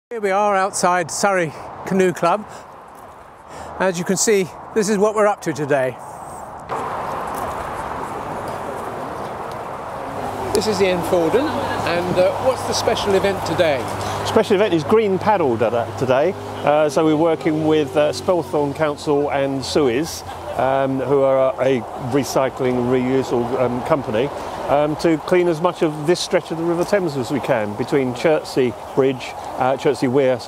Here we are outside Surrey Canoe Club. As you can see, this is what we're up to today. This is the Enfolden, and what's the special event today? Special event is green paddle today. So we're working with Spelthorne Council and Suez, who are a recycling and reusal company, to clean as much of this stretch of the River Thames as we can between Chertsey Weir,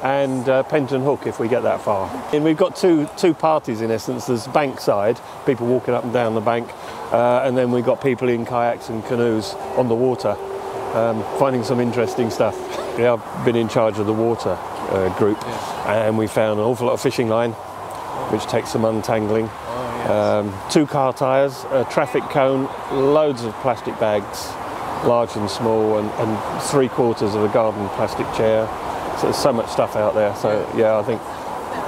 and Penton Hook, if we get that far. And we've got two parties in essence. There's bankside, people walking up and down the bank, and then we've got people in kayaks and canoes on the water, finding some interesting stuff. Yeah, I've been in charge of the water group, and we found an awful lot of fishing line, which takes some untangling. 2 car tyres, a traffic cone, loads of plastic bags, large and small, and 3/4 of a garden plastic chair. So there's so much stuff out there. So yeah, I think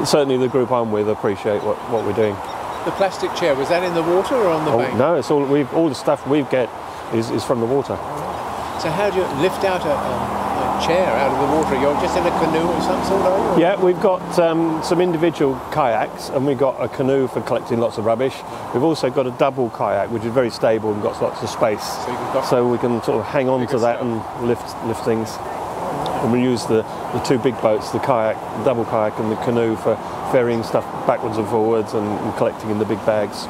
certainly the group I'm with appreciate what we're doing. The plastic chair, was that in the water or on the bank? No, it's all the stuff we get is from the water. So how do you lift out a chair out of the water? You're just in a canoe of some sort, are you? Yeah, we've got some individual kayaks, and we've got a canoe for collecting lots of rubbish. We've also got a double kayak, which is very stable and got lots of space. So we can sort of hang on to that and lift things. And we use the 2 big boats, the kayak, the double kayak and the canoe, for ferrying stuff backwards and forwards and collecting in the big bags.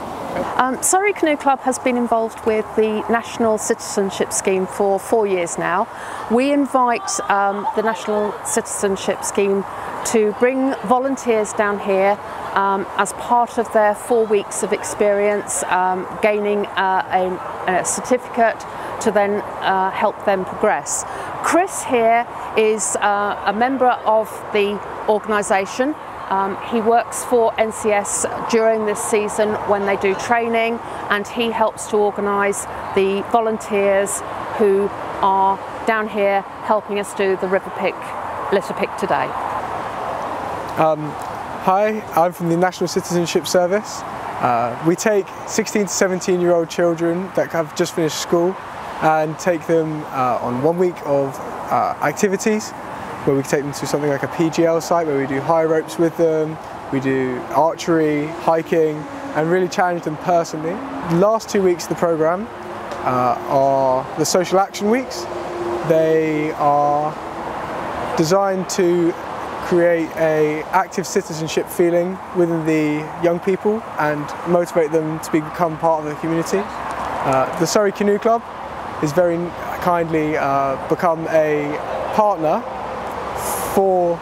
Surrey Canoe Club has been involved with the National Citizenship Scheme for 4 years now. We invite the National Citizenship Scheme to bring volunteers down here as part of their 4 weeks of experience, gaining a certificate to then help them progress. Chris here is a member of the organisation. He works for NCS during this season when they do training, and he helps to organise the volunteers who are down here helping us do the litter pick today. Hi, I'm from the National Citizenship Service. We take 16 to 17-year-old children that have just finished school and take them on 1 week of activities, where we take them to something like a PGL site where we do high ropes with them, we do archery, hiking, and really challenge them personally. The last 2 weeks of the programme are the social action weeks. They are designed to create an active citizenship feeling within the young people and motivate them to become part of the community. The Surrey Canoe Club has very kindly become a partner for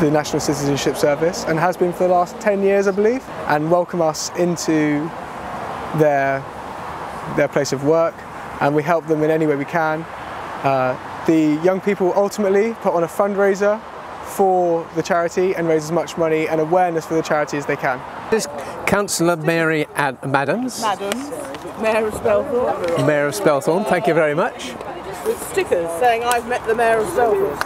the National Citizenship Service, and has been for the last 10 years, I believe, and welcome us into their place of work, and we help them in any way we can. The young people ultimately put on a fundraiser for the charity and raise as much money and awareness for the charity as they can. This is Councillor Mary Madams. Mayor of Spelthorne. Mayor of Spelthorne, thank you very much. With stickers saying I've met the Mayor of Spelthorne.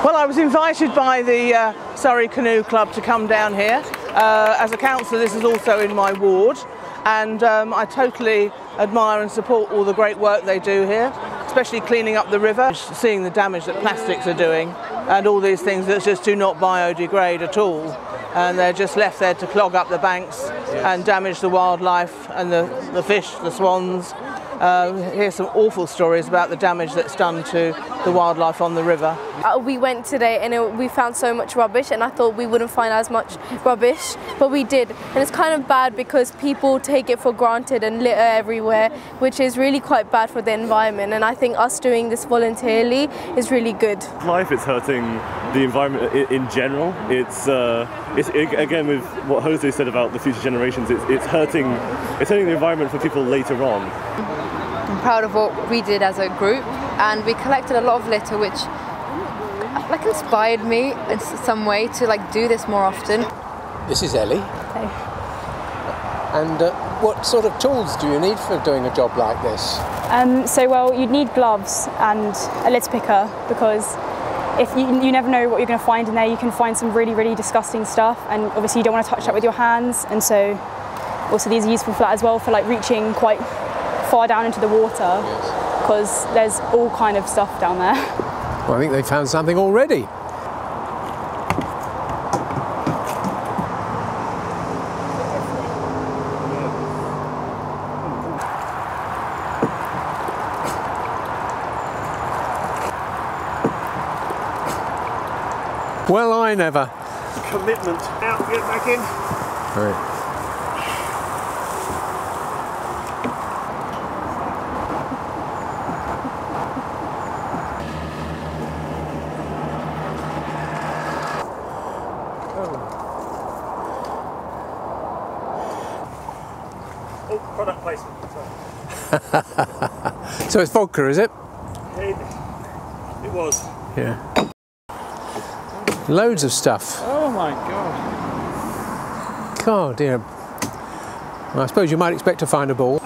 Well, I was invited by the Surrey Canoe Club to come down here. As a councillor, this is also in my ward, and I totally admire and support all the great work they do here, especially cleaning up the river, seeing the damage that plastics are doing, and all these things that just do not biodegrade at all. And they're just left there to clog up the banks and damage the wildlife and the fish, the swans. Here's some awful stories about the damage that's done to the wildlife on the river. We went today and we found so much rubbish, and I thought we wouldn't find as much rubbish, but we did. And it's kind of bad because people take it for granted and litter everywhere, which is really quite bad for the environment, and I think us doing this voluntarily is really good. Life is hurting the environment in general. It's again, with what Jose said about the future generations, it's hurting the environment for people later on. I'm proud of what we did as a group, and we collected a lot of litter, which inspired me in some way to do this more often. This is Ellie. Hey. And what sort of tools do you need for doing a job like this? Well, you'd need gloves and a litter picker, because if you never know what you're going to find in there. You can find some really, really disgusting stuff, and obviously you don't want to touch that with your hands, and so also these are useful for that as well, for reaching quite far down into the water, because there's all kind of stuff down there. Well, I think they found something already. Well, I never. Commitment. Out, get back in. Right. Oh, product placement. So it's vodka, is it? It was. Yeah. Loads of stuff. Oh my god. God dear. Well, I suppose you might expect to find a ball.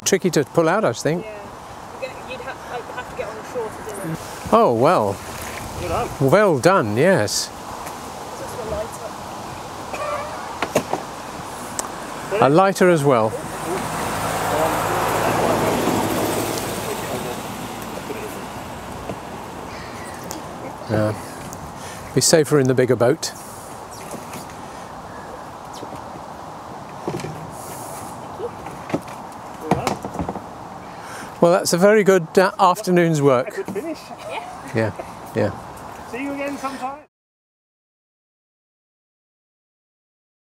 Tricky to pull out, I think. Yeah. You'd have to get on the shore to do it. Oh, well. Good on. Well done, yes. A lighter as well. Yeah. Be safer in the bigger boat. Well, that's a very good afternoon's work. A good finish. Yeah, yeah. See you again sometime.